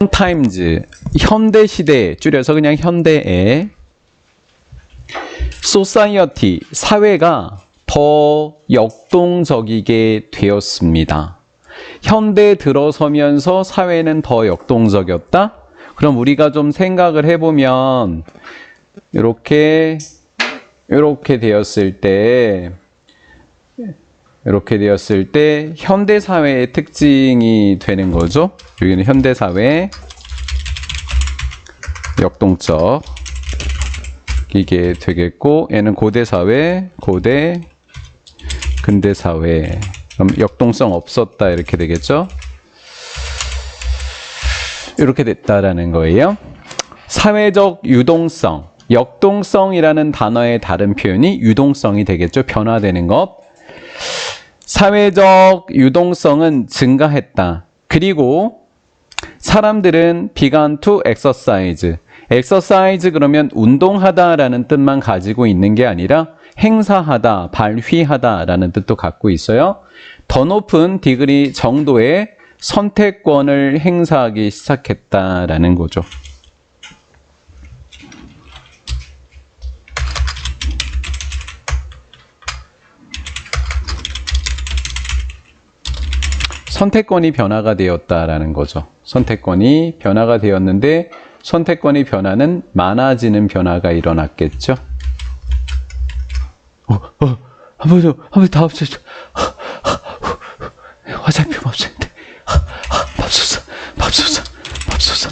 times 현대 시대 줄여서 그냥 현대의 society 사회가 더 역동적이게 되었습니다. 현대 들어서면서 사회는 더 역동적이었다? 그럼 우리가 좀 생각을 해보면 이렇게 되었을 때 현대 사회의 특징이 되는 거죠. 여기는 현대 사회 역동적 이게 되겠고, 얘는 고대 사회, 근대 사회. 그럼 역동성 없었다 이렇게 되겠죠. 이렇게 됐다라는 거예요. 사회적 유동성, 역동성이라는 단어의 다른 표현이 유동성이 되겠죠. 변화되는 것. 사회적 유동성은 증가했다. 그리고 사람들은 began to exercise. exercise 그러면 운동하다라는 뜻만 가지고 있는 게 아니라 행사하다, 발휘하다라는 뜻도 갖고 있어요. 더 높은 디그리 정도의 선택권을 행사하기 시작했다라는 거죠. 선택권이 변화가 되었다라는 거죠. 선택권이 변화가 되었는데 선택권이 변화는 많아지는 변화가 일어났겠죠. 한번 다 없애줘. 화살표 없애는데. 맙소사.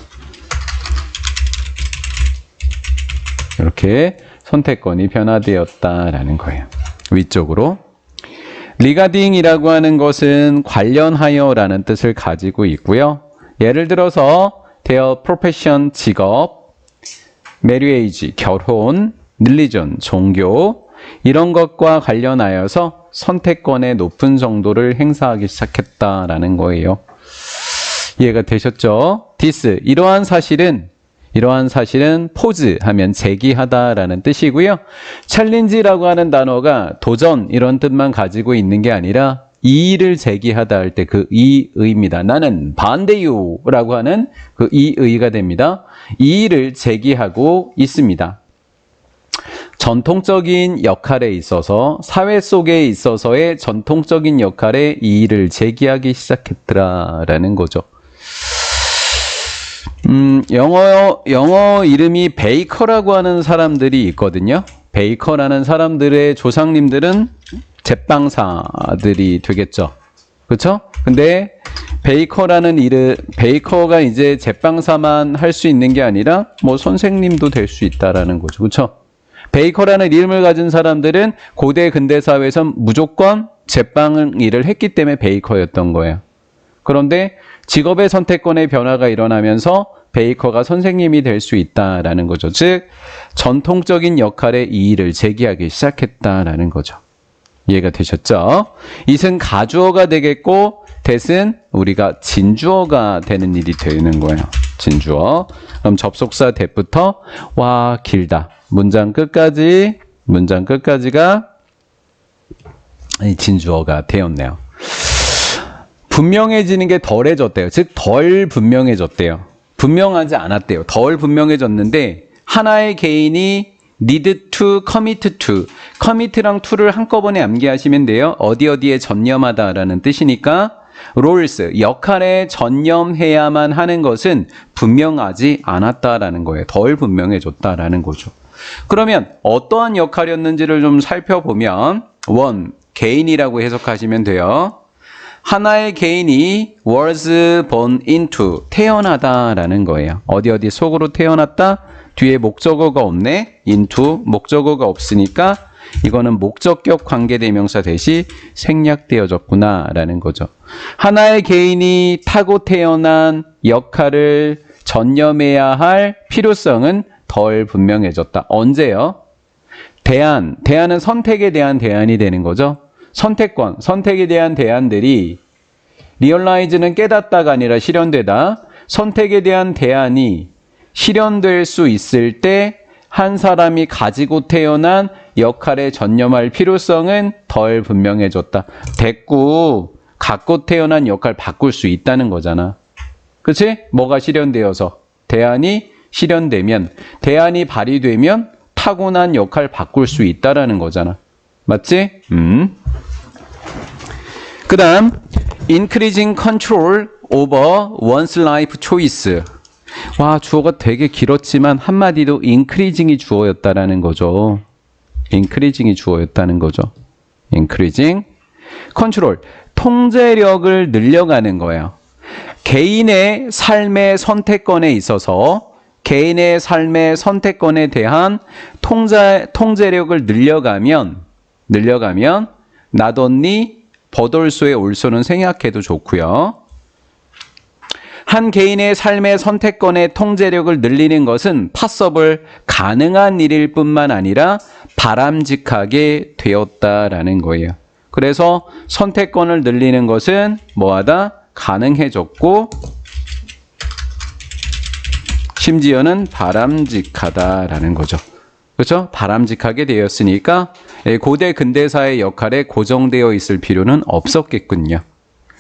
이렇게 선택권이 변화되었다라는 거예요. 위쪽으로. 리가딩이라고 하는 것은 관련하여라는 뜻을 가지고 있고요. 예를 들어서 their profession, 직업, marriage, 결혼, religion, 종교 이런 것과 관련하여서 선택권의 높은 정도를 행사하기 시작했다라는 거예요. 이해가 되셨죠? this, 이러한 사실은 포즈 하면 제기하다라는 뜻이고요. 챌린지라고 하는 단어가 도전 이런 뜻만 가지고 있는 게 아니라 이의를 제기하다 할 때 그 이의입니다. 나는 반대요라고 하는 그 이의가 됩니다. 이의를 제기하고 있습니다. 전통적인 역할에 있어서 사회 속에 있어서의 전통적인 역할에 이의를 제기하기 시작했더라라는 거죠. 영어 이름이 베이커라고 하는 사람들이 있거든요. 베이커라는 사람들의 조상님들은 제빵사들이 되겠죠. 그렇죠? 근데 베이커가 이제 제빵사만 할 수 있는 게 아니라 뭐 선생님도 될 수 있다라는 거죠. 그렇죠? 베이커라는 이름을 가진 사람들은 고대 근대 사회에서 무조건 제빵 일을 했기 때문에 베이커였던 거예요. 그런데 직업의 선택권의 변화가 일어나면서 베이커가 선생님이 될 수 있다라는 거죠. 즉 전통적인 역할에 이의를 제기하기 시작했다라는 거죠. 이해가 되셨죠? it은 가주어가 되겠고 that은 우리가 진주어가 되는 일이 되는 거예요. 진주어. 그럼 접속사 that부터 와 길다. 문장 끝까지가 진주어가 되었네요. 분명해지는 게 덜해졌대요. 즉 덜 분명해졌대요. 분명하지 않았대요. 덜 분명해졌는데 하나의 개인이 need to, commit to. commit랑 to를 한꺼번에 암기하시면 돼요. 어디에 전념하다라는 뜻이니까 roles, 역할에 전념해야만 하는 것은 분명하지 않았다라는 거예요. 덜 분명해졌다라는 거죠. 그러면 어떠한 역할이었는지를 좀 살펴보면 원, 개인이라고 해석하시면 돼요. 하나의 개인이 was born into, 태어나다라는 거예요. 어디 속으로 태어났다? 뒤에 목적어가 없네. into, 목적어가 없으니까 이거는 목적격 관계대명사 대시 생략되어졌구나라는 거죠. 하나의 개인이 타고 태어난 역할을 전념해야 할 필요성은 덜 분명해졌다. 언제요? 대안은 선택에 대한 대안이 되는 거죠. 선택권, 선택에 대한 대안들이 realize는 깨닫다가 아니라 실현되다. 선택에 대한 대안이 실현될 수 있을 때 한 사람이 가지고 태어난 역할에 전념할 필요성은 덜 분명해졌다. 됐고 갖고 태어난 역할 바꿀 수 있다는 거잖아. 그치? 뭐가 실현되어서 대안이 실현되면, 대안이 발휘되면 타고난 역할 바꿀 수 있다라는 거잖아. 맞지? 그 다음 increasing control over one's life choice. 와, 주어가 되게 길었지만 한마디도 increasing이 주어였다라는 거죠. increasing이 주어였다는 거죠. increasing control, 통제력을 늘려가는 거예요. 개인의 삶의 선택권에 있어서 개인의 삶의 선택권에 대한 통제력을 늘려가면 not only but also의 올소는 생략해도 좋고요. 한 개인의 삶의 선택권의 통제력을 늘리는 것은 possible, 가능한 일일 뿐만 아니라 바람직하게 되었다라는 거예요. 그래서 선택권을 늘리는 것은 뭐하다? 가능해졌고 심지어는 바람직하다라는 거죠. 그렇죠? 바람직하게 되었으니까 고대 근대사의 역할에 고정되어 있을 필요는 없었겠군요.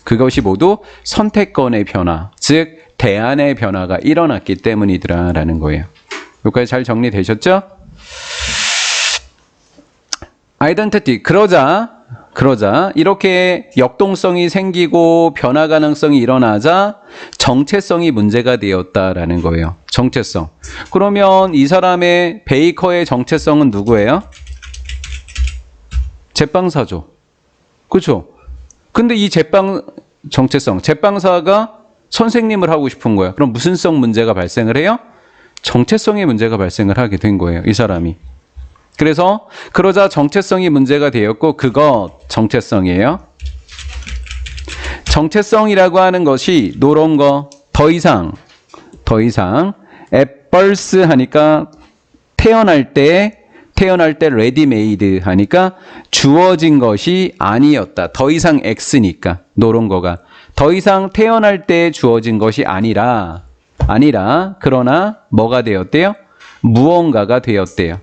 그것이 모두 선택권의 변화, 즉 대안의 변화가 일어났기 때문이더라라는 거예요. 여기까지 잘 정리되셨죠? 아이덴티티, 그러자 이렇게 역동성이 생기고 변화 가능성이 일어나자 정체성이 문제가 되었다라는 거예요. 정체성. 그러면 이 사람의 베이커의 정체성은 누구예요? 제빵사죠. 그렇죠? 근데 이 제빵사가 선생님을 하고 싶은 거예요. 그럼 무슨 성 문제가 발생을 해요? 정체성의 문제가 발생을 하게 된 거예요. 이 사람이. 그래서 그러자 정체성이 문제가 되었고 그거 정체성이에요. 정체성이라고 하는 것이 노런 거 더 이상 at birth 하니까 태어날 때 ready made 하니까 주어진 것이 아니었다. 더 이상 X니까 노런 거가 더 이상 태어날 때 주어진 것이 아니라 그러나 뭐가 되었대요? 무언가가 되었대요.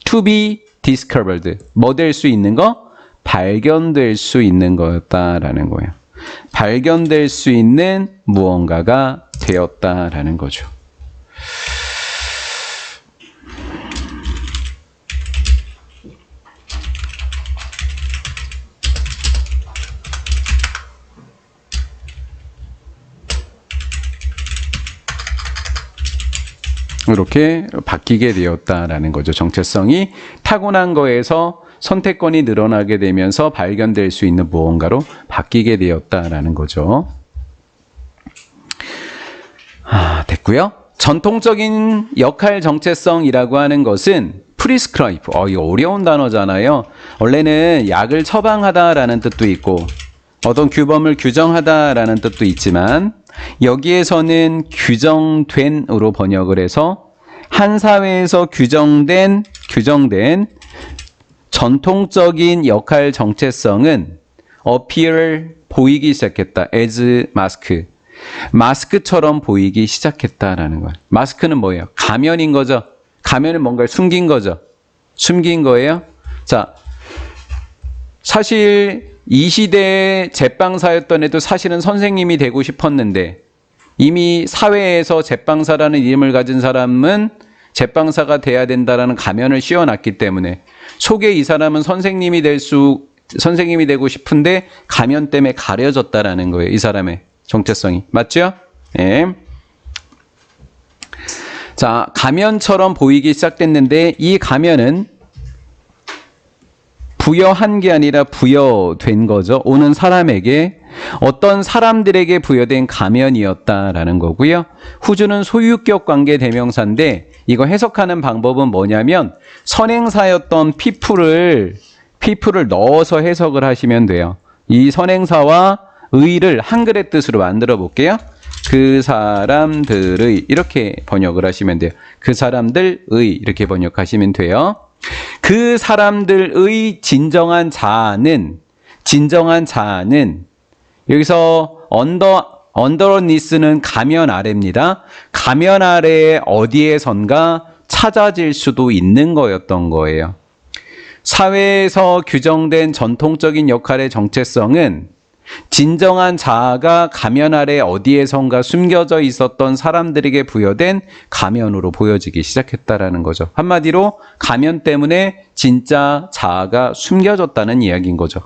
To be discovered. 뭐 될 수 있는 거? 발견될 수 있는 거였다라는 거예요. 발견될 수 있는 무언가가 되었다라는 거죠. 이렇게 바뀌게 되었다라는 거죠. 정체성이 타고난 거에서 선택권이 늘어나게 되면서 발견될 수 있는 무언가로 바뀌게 되었다라는 거죠. 됐고요. 전통적인 역할 정체성이라고 하는 것은 prescribe. 이거 어려운 단어잖아요. 원래는 약을 처방하다라는 뜻도 있고 어떤 규범을 규정하다라는 뜻도 있지만 여기에서는 규정된으로 번역을 해서 한 사회에서 규정된 전통적인 역할 정체성은 appear 보이기 시작했다. as mask. 마스크처럼 보이기 시작했다라는 거예요. 마스크는 뭐예요? 가면인 거죠. 가면은 뭔가를 숨긴 거죠. 숨긴 거예요. 자, 사실 이 시대에 제빵사였던 애도 사실은 선생님이 되고 싶었는데 이미 사회에서 제빵사라는 이름을 가진 사람은 제빵사가 돼야 된다라는 가면을 씌워놨기 때문에 속에 이 사람은 선생님이 되고 싶은데 가면 때문에 가려졌다라는 거예요. 이 사람의 정체성이. 맞죠? 예. 자, 가면처럼 보이기 시작됐는데 이 가면은 부여한 게 아니라 부여된 거죠. 오는 사람에게 어떤 사람들에게 부여된 가면이었다라는 거고요. 후주는 소유격 관계 대명사인데 이거 해석하는 방법은 뭐냐면 선행사였던 people을 넣어서 해석을 하시면 돼요. 이 선행사와 의를 한글의 뜻으로 만들어 볼게요. 그 사람들의 이렇게 번역을 하시면 돼요. 그 사람들의 이렇게 번역하시면 돼요. 그 사람들의 진정한 자아는 여기서 언더니스는 가면 아래입니다. 가면 아래에 어디에선가 찾아질 수도 있는 거였던 거예요. 사회에서 규정된 전통적인 역할의 정체성은 진정한 자아가 가면 아래 어디에선가 숨겨져 있었던 사람들에게 부여된 가면으로 보여지기 시작했다라는 거죠. 한마디로 가면 때문에 진짜 자아가 숨겨졌다는 이야기인 거죠.